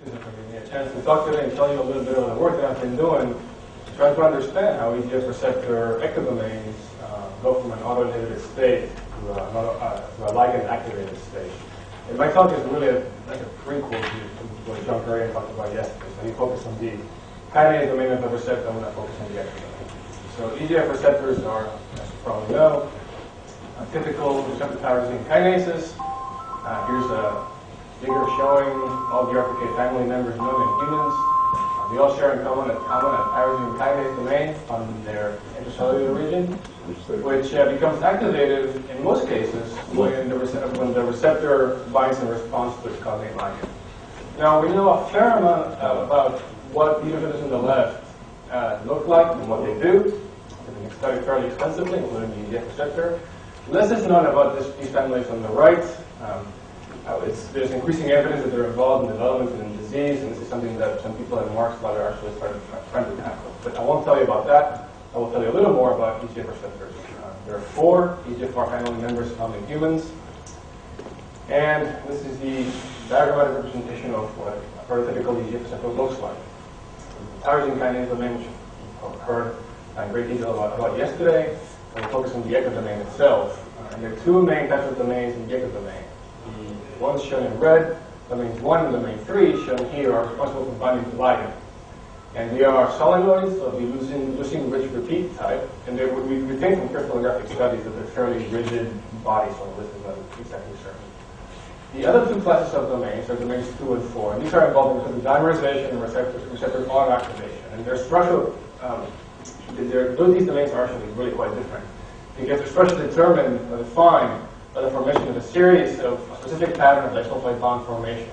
for giving me a chance to talk today and tell you a little bit of the work that I've been doing to try to understand how EGF receptor ectodomains go from an auto-inhibited state to a ligand-activated state. And my talk is really like a prequel to what John Curry talked about yesterday. So he focused on the kinase domain of the receptor, I'm going to focus on the ectodomain. So EGF receptors are, as you probably know, typical receptor tyrosine kinases. Here's a figure showing all the RTK family members known in humans. They all share in common a tyrosine kinase domain on their intracellular region, which becomes activated in most cases when the receptor binds in response to its cognate ligand. Now, we know a fair amount about what these inhibitors on the left look like and what they do. They've been studied fairly extensively, including the EGF receptor. Less is known about these families on the right. There's increasing evidence that they're involved in development and in disease, and this is something that some people in Mark's lab are actually trying to tackle. But I won't tell you about that. I will tell you a little more about EGF receptors. There are 4 EGFR family members found in humans, and this is the diagrammatic representation of what a prototypical EGF receptor looks like. Tyrosine kinase domain, which you've heard in great detail about yesterday. We'll focus on the ectodomain itself. And there are 2 main types of domains in the ectodomain. The ones shown in red, domains 1 and domain 3, shown here, are responsible for binding to ligand. And they are solenoids of the leucine-rich repeat type. And we think from crystallographic studies that they're fairly rigid bodies, so this is not exactly certain. The other 2 classes of domains are domains 2 and 4. And these are involved in dimerization and receptor auto-activation. And their structural these domains are actually really quite different, because they're structurally determined or defined by the formation of a series of a specific pattern of disulfide bond formation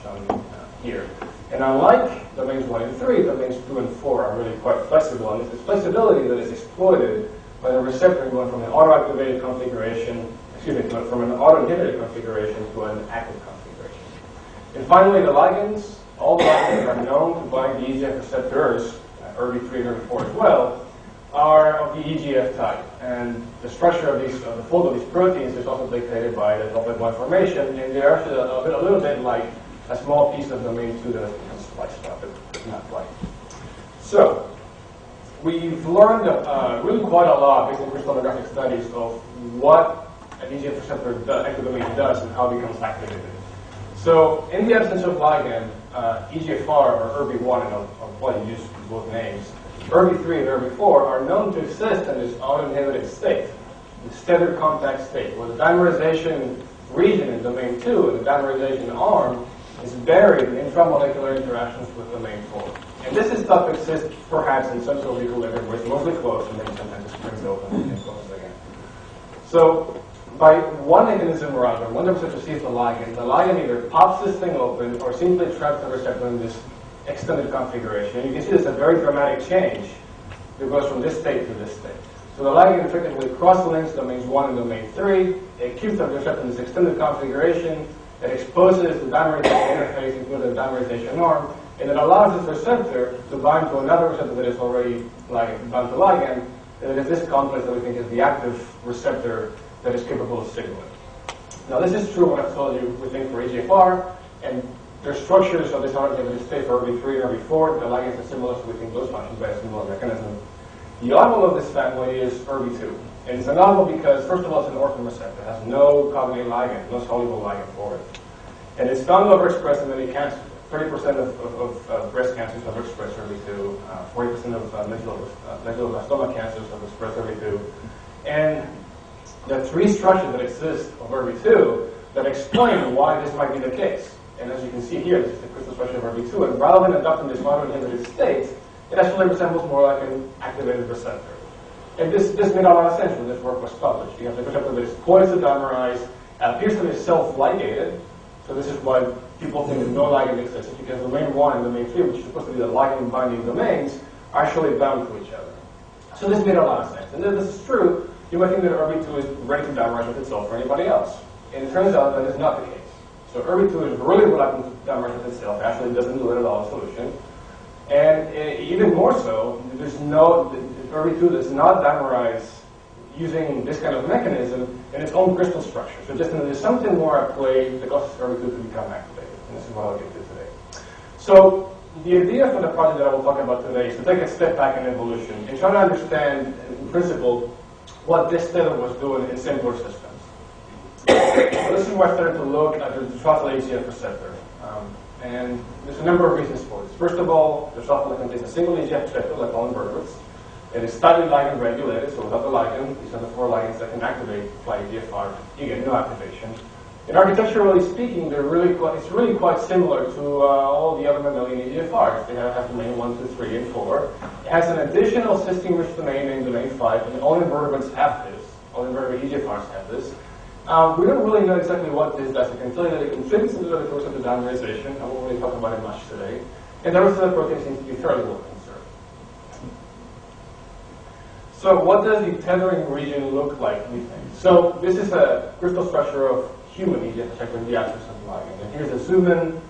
shown here. And unlike domains 1 and 3, domains 2 and 4 are really quite flexible, and it's this flexibility that is exploited by the receptor going from an auto-activated configuration, from an auto-inhibited configuration to an active configuration. And finally, the ligands. All the ligands are known to bind the EGF receptors, ERB3 and ERB4 as well, are of the EGF type. And the structure of the fold of these proteins is also dictated by the disulfide bond formation, and they're actually a little bit like a small piece of domain 2 that has become spliced up, but not quite. So, we've learned really quite a lot based on crystallographic studies of what an EGF receptor ectodomain does and how it becomes activated. So, in the absence of ligand, EGFR or ERB1, and I'll probably use both names, ERB3 and ERB4 are known to exist in this auto-inhibited state, this tether contact state, where the dimerization region in domain 2 and the dimerization arm is buried in intramolecular interactions with domain 4. And this is thought to exist perhaps in some sort of equilibrium where it's mostly closed and then sometimes it springs open and closes again. So, by one mechanism or other, when the receptor sees the ligand either pops this thing open or simply traps the receptor in this extended configuration. And you can see there's a very dramatic change that goes from this state to this state. So the ligand effectively cross-links domains 1 and domain 3. It keeps the receptor in this extended configuration. It exposes the dimerization interface, including the dimerization arm, and it allows this receptor to bind to another receptor that is already bound to ligand. And it is this complex that we think is the active receptor that is capable of signaling. Now, this is true what I've told you, we think, for EGFR, and their structures of this auto-inhibited state for ERB3 and ERB4, the ligands are similar, so we think those function by a similar mechanism. The oddball of this family is ERB2. And it's an oddball because, first of all, it's an orphan receptor. It has no cognate ligand, no soluble ligand for it. And it's found overexpressed in many cancers. 30% of breast cancers have expressed ERB2. 40% of medulloblastoma cancers have expressed ERB2. And there are 3 structures that exist of ERB2 that explain why this might be the case. And as you can see here, this is the crystal structure of ERB2. And rather than adopting this auto-inhibited state, it actually resembles more like an activated receptor. And this made a lot of sense when this work was published. You have the receptor that is poised to dimerize, appears to be self-ligated. So this is why people think that no ligand exists, because domain 1 and domain 3, which is supposed to be the ligand-binding domains, are actually bound to each other. So this made a lot of sense. And if this is true, you might think that ERB2 is ready to dimerize with itself or anybody else. And it turns out that is not the case. So ERB2 is really reluctant to dimerize with itself. Actually, it doesn't do it at all in solution. And even more so, ERB2 does not dimerize using this kind of mechanism in its own crystal structure. So just there's something more at play that causes ERB2 to become activated. And this is what I'll get to today. So the idea for the project that I will talk about today is to take a step back in evolution and try to understand, in principle, what this tether was doing in simpler systems. So this is where I started to look at the Untitled EGF receptor. And there's a number of reasons for this. First of all, the Untitled contains a single EGF receptor, like all invertebrates. It is tightly ligand regulated, so without the ligand, these are the 4 ligands that can activate fly EGFR. You get no activation. And architecturally speaking, it's really quite similar to all the other mammalian EGFRs. They have domain 1, 2, 3, and 4. It has an additional cysteine-rich domain named domain 5, and all invertebrates have this. All invertebrate EGFRs have this. We don't really know exactly what this does. I can tell you that it contributes to the course of the dimerization. I won't really talk about it much today. And the rest of the protein seems to be fairly well conserved. So what does the tethering region look like, we think? So this is a crystal structure of human EGF receptor in the absence of ligand. And here's a zoom in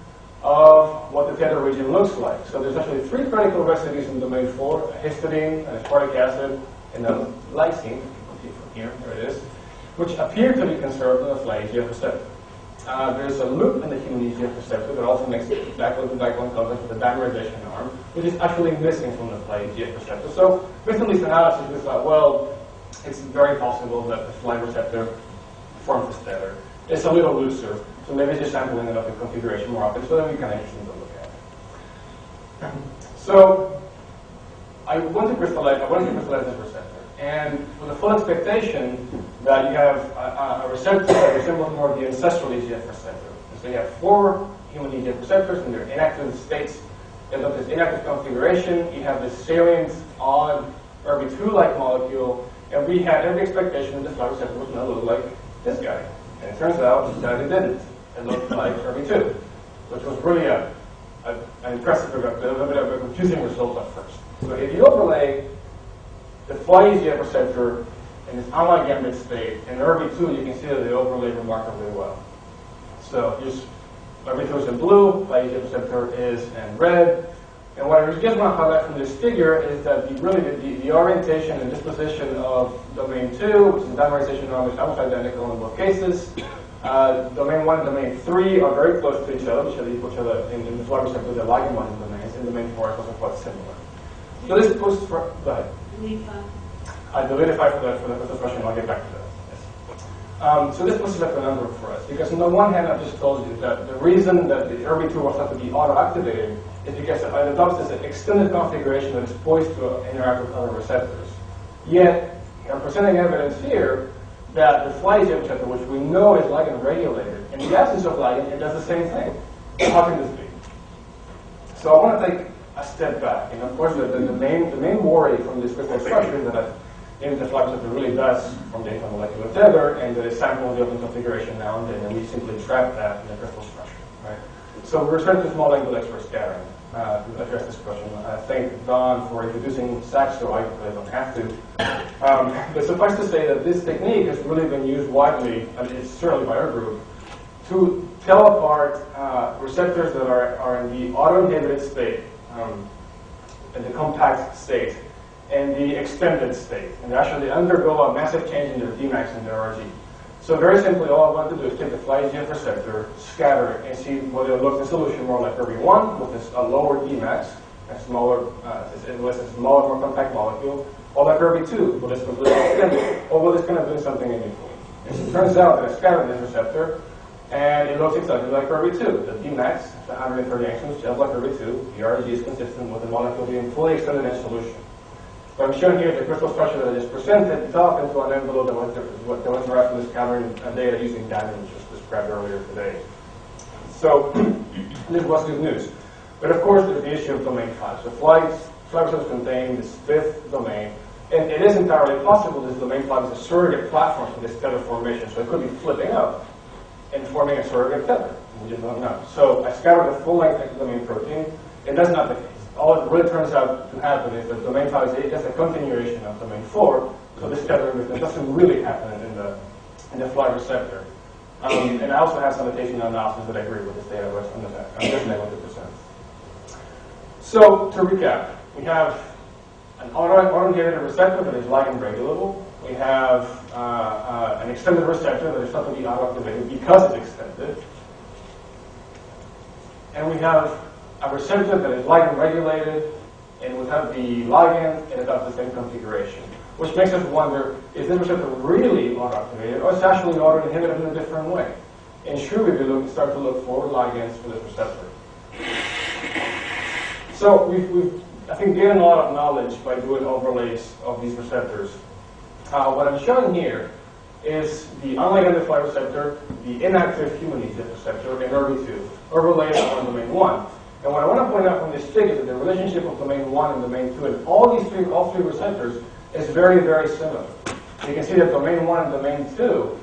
of what the tether region looks like. So there's actually 3 critical residues in domain 4, a histidine, an aspartic acid, and a lysine. You can see from here, there it is, which appear to be conserved in the fly EGF receptor. There's a loop in the human EGF receptor that also makes backbone contact with the dimerization arm, which is actually missing from the fly EGF receptor. So based on this analysis, we thought, well, it's very possible that the fly receptor forms this tether. It's a little looser, so maybe just sampling it up in configuration more often, so that we can interesting to look at. So I want to crystallize this receptor. And with the full expectation that you have a receptor that resembles more the ancestral EGF receptor. And so you have 4 human EGF receptors in their inactive states. You have this inactive configuration. You have this salient, odd, RB2-like molecule. And we had every expectation that the fly receptor was going to look like this guy. And it turns out that it didn't. It looked like RB2, which was really an impressive, a bit of a confusing result at first. So if you overlay the fly EGF receptor in its unliganded state, and RB2, you can see that they overlay remarkably well. So here's RB2 is in blue, fly EGF receptor is in red. And what I just want to highlight from this figure is that the orientation and disposition of domain 2, which is the dimerization arm, is almost identical in both cases. Domain 1 and domain 3 are very close to each other, which equal each other in the fly receptor, the ligand binding domains, and domain 4 is also quite similar. So this puts for, go ahead. I deleted 5 for the first question, I'll get back to that. Yes. So this puts a conundrum for us, because on the one hand, I just told you that the reason that the RB2 was thought to be auto-activated is because it adopts this extended configuration that is poised to interact with other receptors. Yet, I'm presenting evidence here that the fly EGF receptor, which we know is ligand regulated, in the absence of ligand, it does the same thing. How can this be? So I want to take a step back. And of course, the main worry from this crystal structure is that the fly receptor really does from the molecular tether, and that it samples the open configuration now and then, and we simply trap that in the crystal structure. Right? So we're returning to small angle X-ray scattering to address this question. I thank Don for introducing SAC, so I don't have to. But suffice to say that this technique has really been used widely, and it's certainly by our group, to tell apart receptors that are in the auto-inhibited state, in the compact state, and the extended state. And they actually undergo a massive change in their Dmax and their RG. So very simply, all I want to do is take the fly EGF receptor, scatter it, and see whether it looks in solution more like RB1, with a lower Dmax, a smaller, less a smaller, more compact molecule, or like RB2, with it's completely extended, or whether it's going to do something in between. And so it turns out that I scattered this receptor, and it looks exactly like RB2. The Dmax, the 130 angstroms, just like RB2. The RG is consistent with the molecule being fully extended in solution. What I'm showing here is the crystal structure that I just presented, top into an envelope that was derived from this scattering data using diamond, which was described earlier today. So this was good news. But of course, there's the issue of domain 5. So fly receptors contain this 5th domain, and it is entirely possible this domain 5 is a surrogate platform for this tether formation. So it could be flipping up and forming a surrogate tether. We just don't know. So I scattered the full-length ectodomain protein, and that's not the case. All it really turns out to happen is that domain 5 is just a continuation of domain 4, so this tethering doesn't really happen in the fly receptor. And I also have some notation analysis that I agree with this data, but I'm just negative %. So to recap, we have an auto-inhibited receptor that is ligand regulable. We have an extended receptor that is thought to be auto-activated because it's extended. And we have a receptor that is ligand regulated and would have the ligand and about the same configuration, which makes us wonder, is this receptor really auto-activated, or is it actually auto-inhibited in a different way? And should we start to look for ligands for this receptor? So we've I think, gained a lot of knowledge by doing overlays of these receptors. What I'm showing here is the unliganted fly receptor, the inactive human EGF receptor, and ERB2, overlaid on domain 1. And what I want to point out from this figure is that the relationship of domain 1 and domain 2 and all three receptors is very, very similar. You can see that domain 1 and domain 2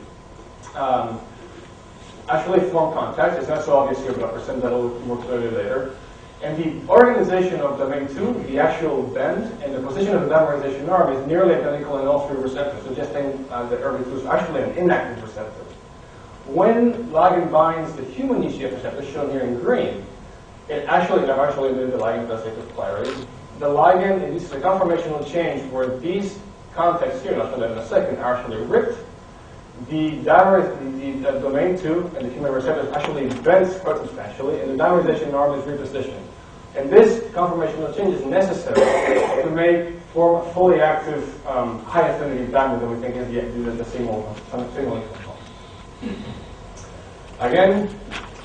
actually form contact. It's not so obvious here, but I'll present that a little more clearly later. And the organization of domain 2, the actual bend, and the position of the dimerization arm is nearly identical in all three receptors, suggesting that ERB2 is actually an inactive receptor. When ligand binds the human EGF receptor, shown here in green, I've actually did the ligand for the sake of clarity. The ligand, and this is a conformational change where these contacts here, and I'll show that in a second, are actually ripped. The domain 2 and the human receptor is actually bent quite substantially, and the dimerization arm is repositioned. And this conformational change is necessary to form a fully active high affinity dimer that we think is the signaling component. Again,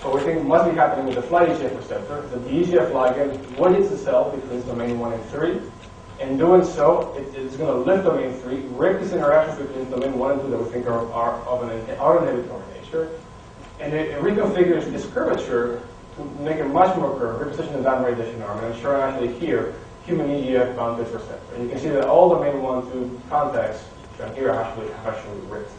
what we think must be happening with the fly EGF receptor is that the EGF ligand wedges itself between domain 1 and 3. In doing so, it's going to lift domain 3, break these interactions between domain 1 and 2 that we think are of an auto-inhibitory nature, and it reconfigures this curvature to make it much more curved, reposition the dimerization arm, and ensure actually here human EGF bound this receptor. And you can see that all domain 1 2 contacts shown here have actually ripped.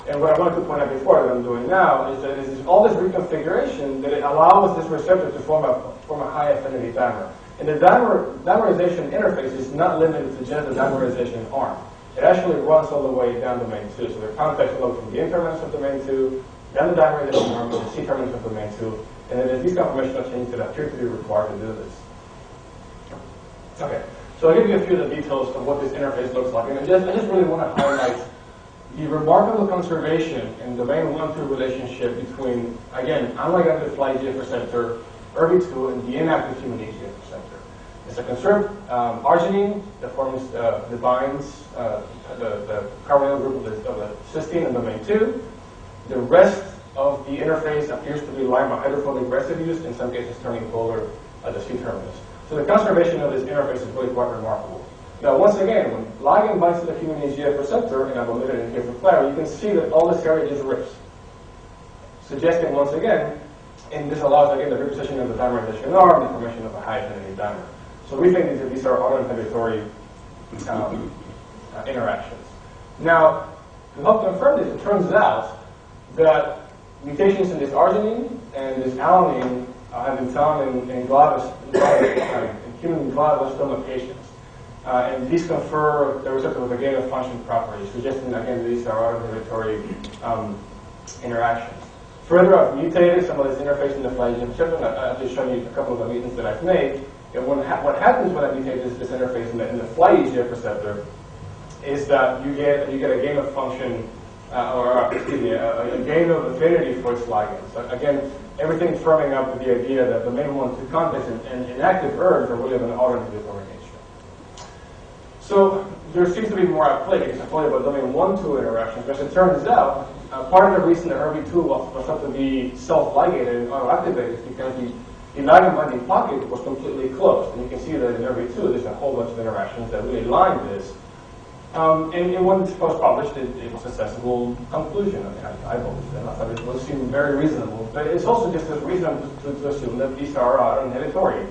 And what I wanted to point out before, that I'm doing now, is that it's all this reconfiguration that it allows this receptor to form a high affinity dimer. And the dimerization interface is not limited to just the dimerization arm. It actually runs all the way down domain 2. So the contacts flow from the N-terminus of domain 2, down the dimerization arm to the C-terminus of domain 2, and then there's these conformational changes that appear to be required to do this. Okay, so I'll give you a few of the details of what this interface looks like. And I just really want to highlight the remarkable conservation in domain 1-2 relationship between, again, unliganted fly EGF receptor, ERB2, and the inactive human EGF receptor. It's a conserved arginine that forms, that binds the carbonyl group of the cysteine in domain 2. The rest of the interface appears to be lime or hydrophobic residues, in some cases turning polar at the C-terminus. So the conservation of this interface is really quite remarkable. Now, once again, when ligand binds to the human EGF receptor, and I've omitted it here for clarity, you can see that all this area just rips, suggesting once again, and this allows again the repositioning of the dimerization arm, the formation of a high affinity dimer. So we think that these are auto-inhibitory interactions. Now, to help confirm this, it turns out that mutations in this arginine and this alanine have been found in human glioblastoma patients. And these confer the receptor with a gain of function properties, suggesting again that these are auto-inhibitory interactions. Further, I've mutated some of this interface in the fly EGF receptor, and I've just shown you a couple of the mutants that I've made. And what happens when I mutate this interface in the fly EGF receptor is that you get a gain of function, a gain of affinity for its ligand. So again, everything firming up with the idea that the main 1-2 contacts and inactive ERBs are really of an auto-inhibitory nature. So there seems to be more at play because I'm talking about domain 1-2 interactions, because it turns out part of the reason that ERB2 was thought to be self-ligated and auto-activated is because the ligand binding pocket was completely closed. And you can see that in ERB2 there's a whole bunch of interactions that really line this. And when it was published, it was a sensible conclusion. I believe that. I thought it would seem very reasonable. But it's also just as reasonable to assume that these are auto-inhibitory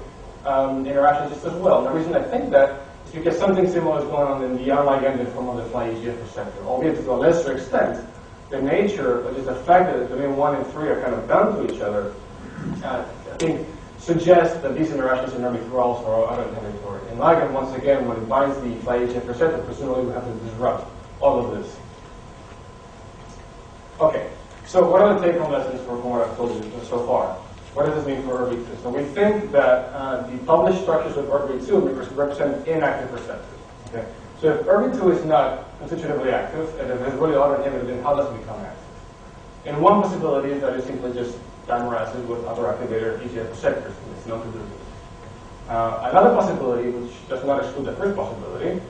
interactions just as well. And the reason I think that is because something similar is going on in the unliganted form of the fly EGF receptor, albeit to a lesser extent. The nature, or just the fact that domain 1 and 3 are kind of bound to each other, I think suggests that these interactions in ERB2 are also auto-inhibitory. And ligand, once again, when it binds the fly EGF receptor, presumably we have to disrupt all of this. Okay, so what are the take-home lessons from what I've told you so far? What does this mean for ERB2? So we think that the published structures of ERB2 represent inactive receptors. Okay? So if ERB2 is not constitutively active, and if it's really auto-inhibited, then how does it become active? And one possibility is that it simply just dimerases with other activator EGF receptors, and it's known to do this. Another possibility, which does not exclude the first possibility,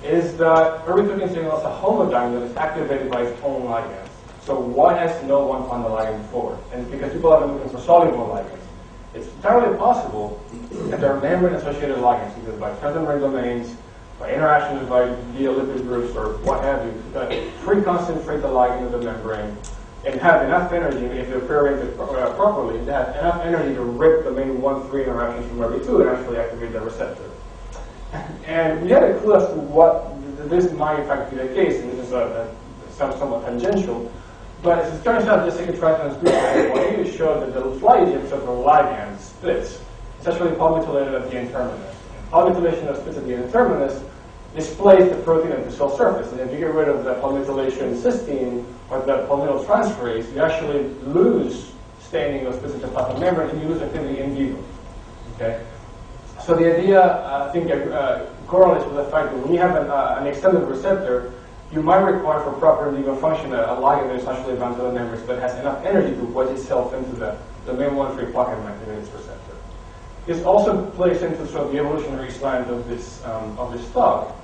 is that every cooking signal is a homologs that is activated by its own ligands. So why has no one found the ligand before? And because people have been looking for soluble ligands. It's entirely possible that there are membrane-associated ligands, either by transmembrane domains, by interactions by lipid groups, or what have you, that pre-concentrate the ligand in the membrane and have enough energy, if they're prearranged properly, they have enough energy to rip the main 1,3 interactions from every 2 and actually activate the receptor. And we had a clue as to what this might in fact be the case, and this is somewhat tangential. But as it turns out, the second transgroup I want to show that the fly EGF receptor ligand splits. It's actually polymethylated at the N-terminus. Polymethylation of splits at the N-terminus displays the protein at the cell surface. And if you get rid of the polymethylation cysteine or the polymethyl transferase, you actually lose staining of splits at the plasma membrane and you lose activity in vivo. Okay? So the idea, I think, correlates with the fact that when you have an extended receptor, you might require for proper in vivo function a ligand that is actually bound to the membranes but has enough energy to wedge itself into the main 1,3 pocket and activate its receptor. This also plays into sort of the evolutionary slant of this talk,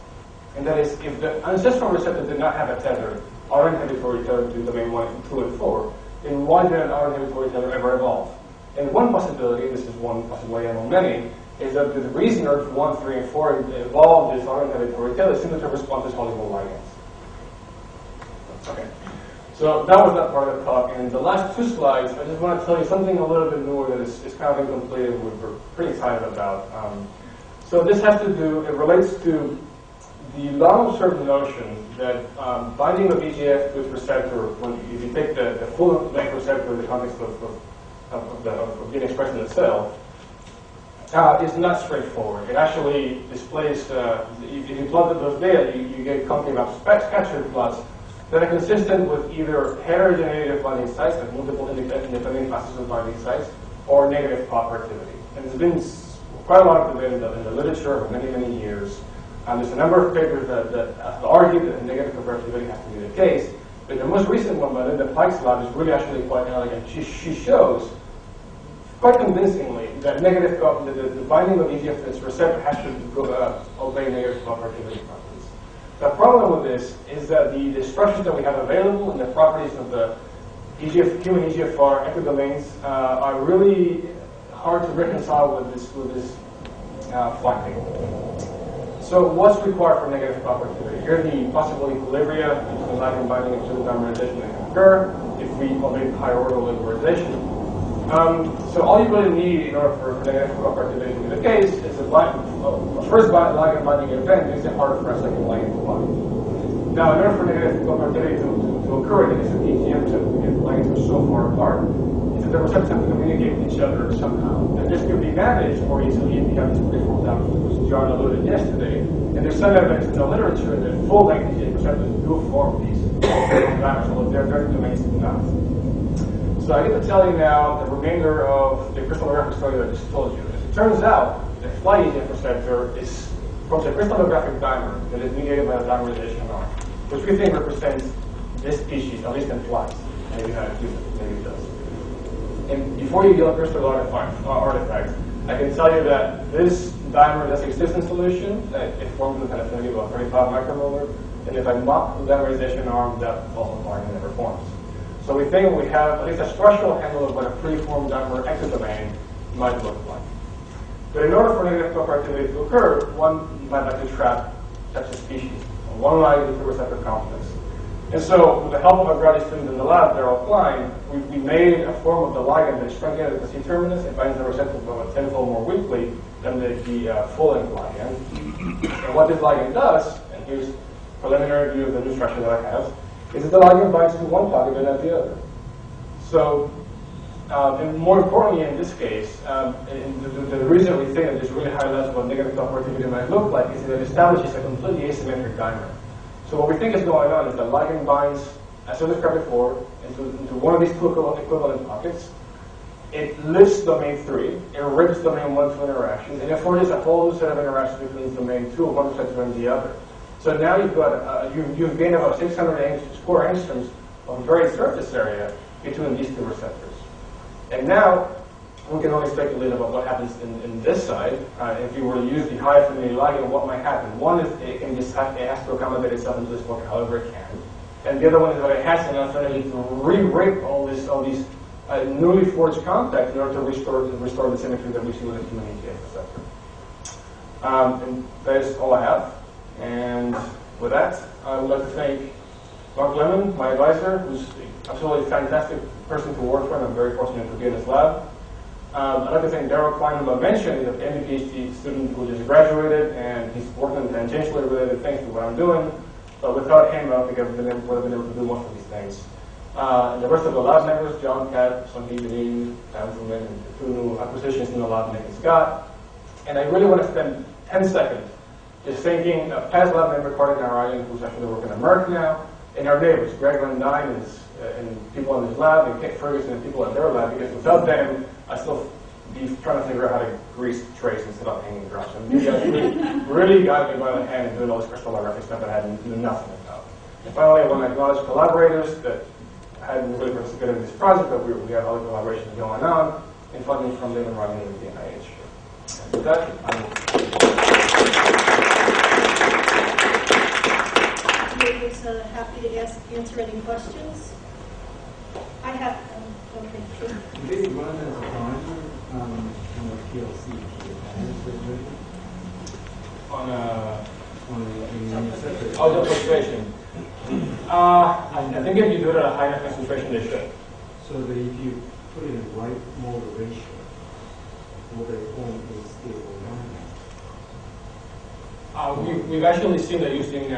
and that is if the ancestral receptor did not have a tether, auto-inhibitory tether to domain 1, 2, and 4, then why did an auto-inhibitory tether ever evolve? And one possibility, this is one possibility among many, is that the reason ERK 1, 3, and 4 evolved this auto-inhibitory tether simply to respond to soluble ligands. Okay, so that was that part of the talk. And the last 2 slides, I just want to tell you something a little bit newer that is kind of incomplete and we're pretty excited about. So this has to do, it relates to the long-observed notion that binding of EGF to its receptor, if you take the full-length receptor in the context of being expressed in the cell, is not straightforward. It actually displays, if you plot those data, you get concave scatter plots that are consistent with either heterogeneity of binding sites, like multiple independent classes of binding sites, or negative cooperativity. And there's been quite a lot of debate in the literature for many, many years. There's a number of papers that argue that negative cooperativity has to be the case. But the most recent one by Linda Pike's lab is really actually quite elegant. She shows quite convincingly that the binding of EGF to its receptor has to obey negative cooperativity properties. The problem with this is that the structures that we have available and the properties of the human EGFR ectodomains are really hard to reconcile with this finding. So what's required for negative cooperativity? Here are the possible equilibria between ligand binding and pseudo dimerization that can occur if we omit higher order oligomerization. So all you really need in order for negative cooperativity to be the case is a first ligand binding event makes it harder for a second ligand to bind. Now, in order for negative cooperativity to occur, it is an EGF receptor because the ligands are so far apart, is that the receptors have to communicate with each other somehow. And this can be managed more easily if you have two preformed diamonds, which John alluded yesterday. And there's some evidence in the literature that full-length EGF receptors do form these diamonds, although their domains do not. So I get to tell you now the remainder of the crystallographic story that I just told you. As it turns out, the fly EGF receptor forms a crystallographic dimer that is mediated by a dimerization arm, which we think represents this species, at least in flies. Maybe not in humans, maybe it does. And before you deal with crystal artifacts, I can tell you that this dimer does exist in solution. It forms with an affinity of about 35 micromolar. And if I mock the dimerization arm, that also part never forms. So we think we have at least a structural handle of what a preformed dimer ectodomain might look like. But in order for negative cooperativity to occur, one might like to trap such a species, one ligand with a receptor complex. And so, with the help of a graduate student in the lab, Daryl Klein, we made a form of the ligand that is truncated at the C-terminus and binds the receptor about 10-fold more weakly than the full-length ligand. And what this ligand does, and here's a preliminary view of the new structure that I have, is that the ligand binds to one pocket and not the other. So, and more importantly in this case, the reason we think that this really highlights what negative cooperativity might look like is that it establishes a completely asymmetric dimer. So what we think is going on is the ligand binds, as I described before, into one of these two equivalent pockets. It lifts domain 3, it rips domain 1 to interactions, and it forges a whole new set of interactions between domain 2 of one receptor and the other. So now you've got you've gained about 600 square angstroms of very surface area between these two receptors. And now, we can only speculate about what happens in this side. If you were to use the high affinity ligand, what might happen? One is it has to accommodate itself into this pocket however it can. And the other one is that it has enough energy to re-rip all these newly forged contacts in order to restore the symmetry that we see with the human EGF receptor. And that is all I have. And with that, I would like to thank Mark Lemon, my advisor, who's an absolutely fantastic person to work for, and I'm very fortunate to be in his lab. I'd like to thank Daryl Klein, who I mentioned, he's an MD PhD student who just graduated, and he's working on tangentially related things to what I'm doing. But without him, I don't think I would have been able to do most of these things. And the rest of the lab members, John, Kat, Sandeep, Dean, Tanzelman, and the two new acquisitions in the lab, Nick and Scott. And I really want to spend 10 seconds just thanking a past lab member, Carter Narayan, who's actually working at Merck now, and our neighbors, Greg Rendine and people in his lab, and Kit Ferguson and people at their lab, because without them, I'd still be trying to figure out how to grease trays instead of hanging drops. And you guys really got me by the hand and doing all this crystallographic stuff that I had nothing about. And finally, I want to acknowledge collaborators that hadn't really participated in this project, but we have other collaborations going on, and funding from them and running with the NIH. And with that, I was happy to answer any questions. I have, okay, sure. Do they run as a primer on the PLC? On the receptor? Oh, the concentration. I think if you do it at a high enough concentration, they should. So that if you put it in the right molar ratio, will they form a stable line? We've actually seen that using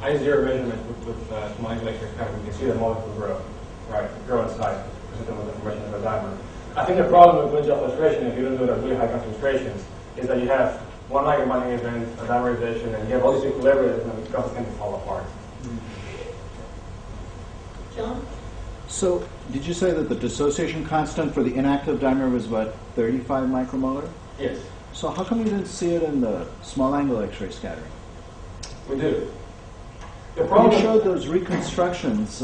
I0 measurement with small electric current. We can see the molecule grow, right? Grow in size, consistent with the information of the dimer. I think the problem with gel filtration, if you don't do it at really high concentrations, is that you have one ligand binding event, a dimerization, and you have all these equilibria that becomes tend to fall apart. John? So, did you say that the dissociation constant for the inactive dimer was about 35 micromolar? Yes. So how come you didn't see it in the small angle X-ray scattering? We do. The problem You showed those reconstructions.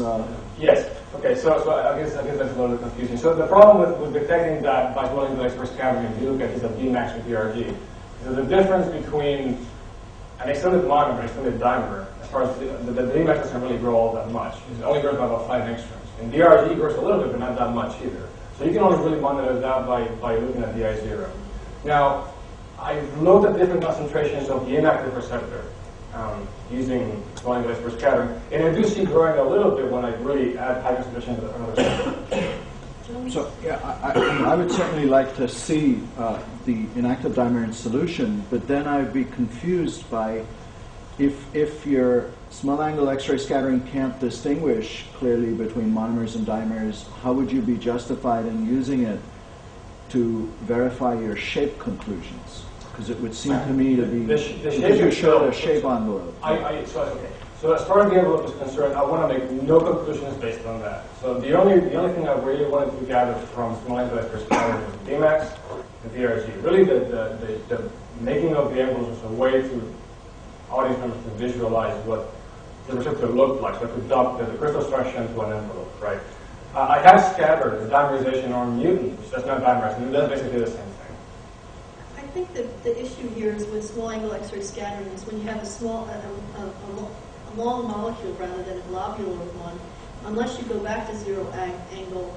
Yes. Okay. So I guess that's a little bit confusing. So the problem with detecting that by small angle X-ray scattering, if you look at is a Dmax with DRG. So the difference between an extended monomer and an extended dimer, as far as the Dmax doesn't really grow all that much. It only grows by about 5 angstroms. And DRG grows a little bit, but not that much either. So you can only really monitor that by looking at the I0. Now, I've looked at different concentrations of the inactive receptor using small angle X-ray scattering, and I do see growing a little bit when I really add high concentrations to the receptor. So, yeah, I would certainly like to see the inactive dimer in solution, but then I'd be confused by if your small angle X-ray scattering can't distinguish clearly between monomers and dimers, how would you be justified in using it to verify your shape conclusions? Because it would seem to me to be, because you showed a shape envelope. So as far as the envelope is concerned, I want to make no conclusions based on that. So the only thing I really wanted to gather from small angle X-ray scattering was Dmax and DRG. Really, the making of the envelopes was a way to audience members to visualize what the receptor looked like, so I could dump the crystal structure into an envelope, right? I have scattered the dimerization or mutant, which does not dimerize, and that's basically the same thing. I think that the issue here is with small angle X-ray scattering is when you have a long molecule rather than a globular one, unless you go back to zero angle,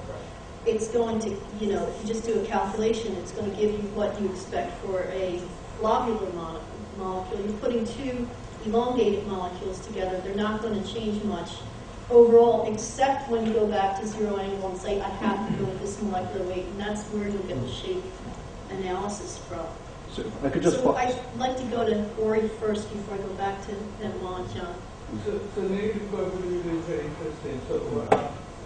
it's going to, if you just do a calculation, it's going to give you what you expect for a globular molecule. You're putting two elongated molecules together. They're not going to change much overall, except when you go back to zero angle and say, I have to go with this molecular weight, and that's where you'll get the shape analysis from. So I could just. So I'd like to go to Ori first before I go back to Juan, John. So maybe cooperativity is very interesting. So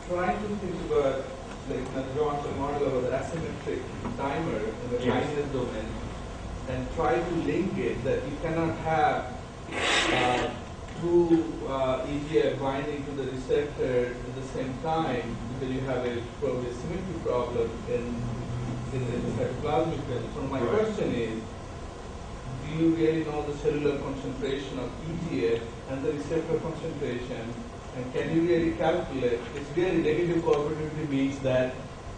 trying to think about, like John's model of the asymmetric dimer in the kinase domain, and try to link it that you cannot have two EGF binding to the receptor at the same time because you have probably a symmetry problem in the cytoplasmic level. So my question is, do you really know the cellular concentration of EGF and the receptor concentration, And can you really calculate? It's really negative cooperativity means that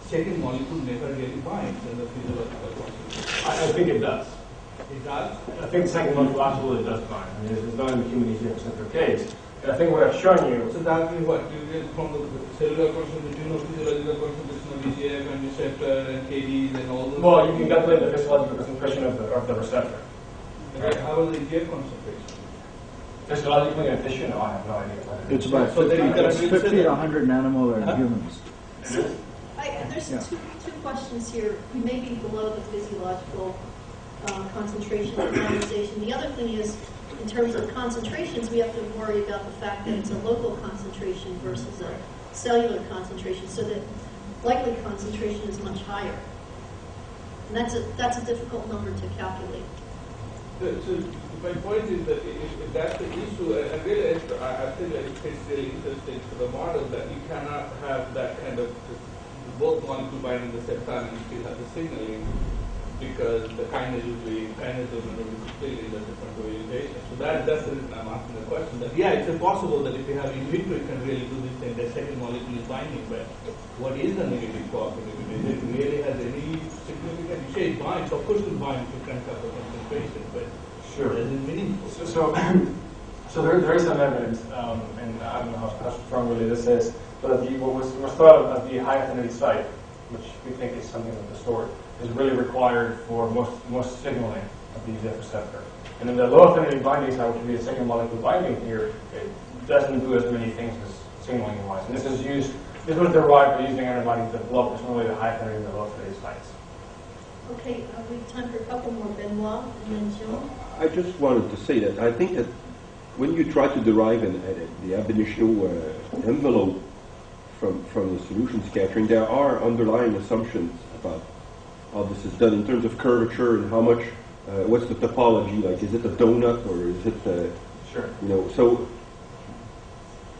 second molecule never really binds in the physiological concentration. I think it does. It does? I think the second molecule absolutely does bind. I mean, it's not in the human EGF receptor case. And I think what I've shown you. So that means what? You get from the cellular concentration, physiological concentration of EGF and receptor and KDs and all those. Well, you can calculate the physiological concentration of the receptor. Okay, how is the EGF concentration? Physiologically in a tissue? No, I have no idea. It's about So 50, then you can it's really 50 say to that- 100 nanomolar in Huh? humans. There's Yeah. two questions here. We may be below the physiological concentration of ionization. The other thing is, in terms of concentrations, we have to worry about the fact that it's a local concentration versus a cellular concentration, so that likely concentration is much higher. And that's a difficult number to calculate. So my point is that if that's the issue, and really I feel like it's really interesting for the model that you cannot have that kind of both molecule binding at the same time and you still have the signaling, because the kinase domain will be completely in a different orientation. So that's the reason I'm asking the question. That it's possible that if you have in vitro, you can really do this thing. The second molecule is binding, but what is the negative cooperativity? Does it really has any significant? You say it binds, of course it binds to kind of the concentration, but Sure. is it meaningful? So there is some evidence, and I don't know how strong really this is, but what was thought of as the high affinity site, which we think is something of the sort, is really required for most signaling of the EGF receptor. And in the low affinity binding site, which would be a second molecule binding here, it doesn't do as many things as signaling wise. And this was derived by using antibodies that block only the high affinity and the low affinity sites. Okay, we have time for a couple more. Benoit and then Joan. I just wanted to say that I think that when you try to derive the ab initio envelope from the solution scattering, there are underlying assumptions about how this is done in terms of curvature and how much, what's the topology, like is it a donut or is it, Sure. So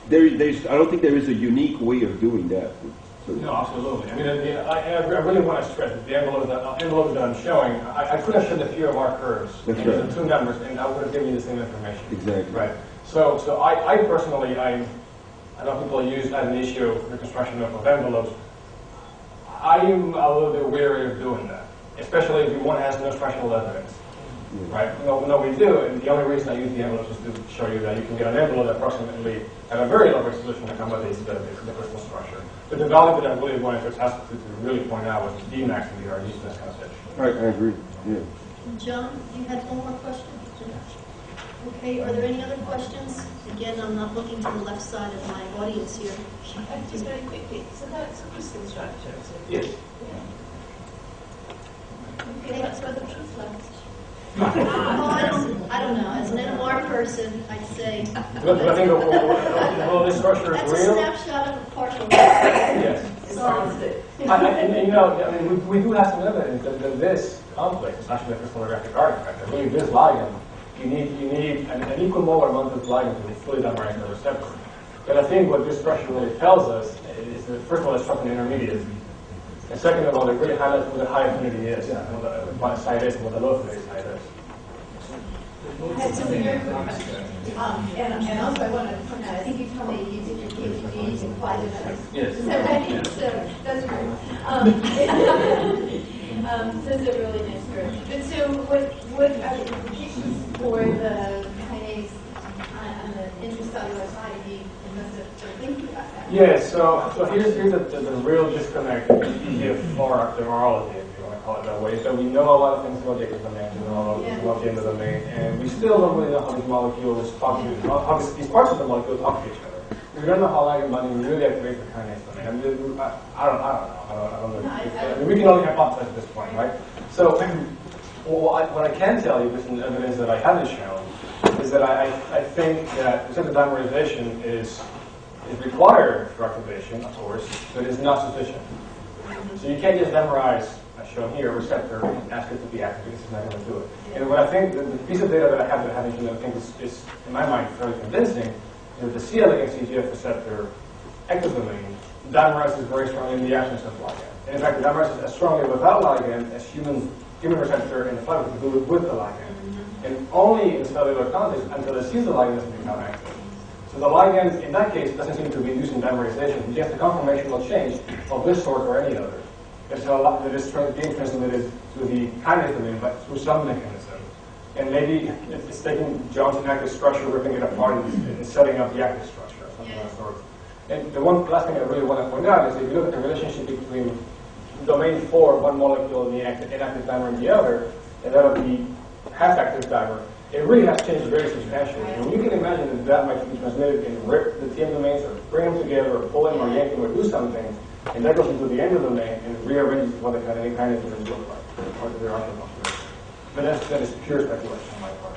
there's, I don't think there is a unique way of doing that. So No, absolutely. I mean, I really want to stress that the envelope that I'm showing, I could have shown a few of our curves. That's and right. the two numbers, and I would have given you the same information. Exactly. Right. So I personally, I know people use ad initio reconstruction of envelopes. I am a little bit wary of doing that, especially if one has no structural evidence. Right? No, we do, and the only reason I use the envelopes is to show you that you can get an envelope that approximately at a very low resolution accommodates the crystal structure. But the value that I really wanted to really point out was Dmax and the RGs in this kind of situation. Right, I agree. Yeah. John, you had one more question? Okay, are there any other questions? Again, I'm not looking to the left side of my audience here. Just very quickly, so that's a crystal structure, is it? Yes. Okay, that's where the truth lies. Oh, I don't know. As an NMR person, I'd say But I think well, this structure that's is a real. snapshot of a partial. Yes. Sorry. And we do have some evidence that this complex is actually a crystallographic artifact. I believe this ligand, you need an equal molar amount of ligand to be fully dimerize the receptor. But I think what this structure really tells us is that, first of all, it's something intermediate. And second of all, it really highlights what the high affinity is, what the site is, and what the low affinity site is. I have just a very quick question. And also I want to point out, I think you told me you did your PhD in flight genetics. Yes. Is that right? So that's great. So it's a really nice story. But so what are the implications for the kinase on the intracellular side? You must have been thinking about that. Yes, so here's the real disconnect with EGFR virology, if you want to call it that way. So we know a lot of things about the ectodomain, we know a lot of things about the endodomain, and we still don't really know how these molecules talk to each other, how these parts of the molecule talk to each other. We don't know how ligand binding really activates the kinase domain. I mean, I don't know. I mean, we can only hypothesize at this point, right? So what I can tell you, with some evidence that I haven't shown, is that I think that receptor dimerization is required for activation, of course, but is not sufficient. So you can't just memorize, as shown here, a receptor and ask it to be activated. It's not going to do it. And what I think, the piece of data that I have that I haven't shown that I think is, in my mind, fairly convincing, is that the C-elegans EGF receptor ectodomain dimerizes very strongly in the absence of ligand. And in fact, it dimerizes as strongly without ligand as human receptor and the fiber can do it with the ligand. And only in cellular context until it sees the ligand doesn't become active. So the ligand, in that case, doesn't seem to be inducing dimerization. You get the conformational change of this sort or any other. It's a lot that is being transmitted to the kinase domain, but through some mechanism. And maybe it's taking Johnson active structure, ripping it apart, and setting up the active structure, something of that sort. And the one last thing I really want to point out is if you look at the relationship between domain 4, one molecule, and the inactive dimer in the other, and that of the half-active dimer, it really has changed very substantially. And you can imagine that that might be transmitted and rip the TM domains or bring them together or pull them or yank them or do something, and that goes into the end of the domain and rearranges what the kinase domains look like, or their orthogonal. But that is pure speculation on my part.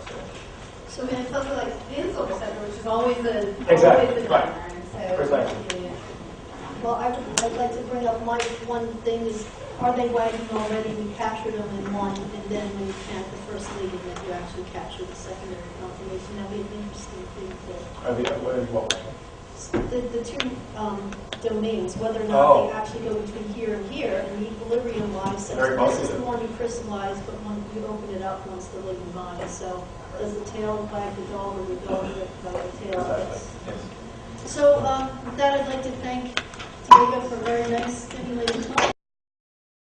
So when it's also like insulin receptor, which is always the Right. dimer, so Precisely. yeah. Well, I'd like to bring up my one thing is, are they wagging already? We captured them in one, and then when you count the first ligand, that you actually capture the secondary conformation. That would be an interesting thing the two domains, whether or not they actually go between here and here, and equilibrium-wise, such Very that this is positive. the one you crystallize, but when you open it up once the ligand binds. So does the tail wag the dog, or the dog wag the tail? Yes. So with that, I'd like to thank Diego for a very nice, stimulating talk.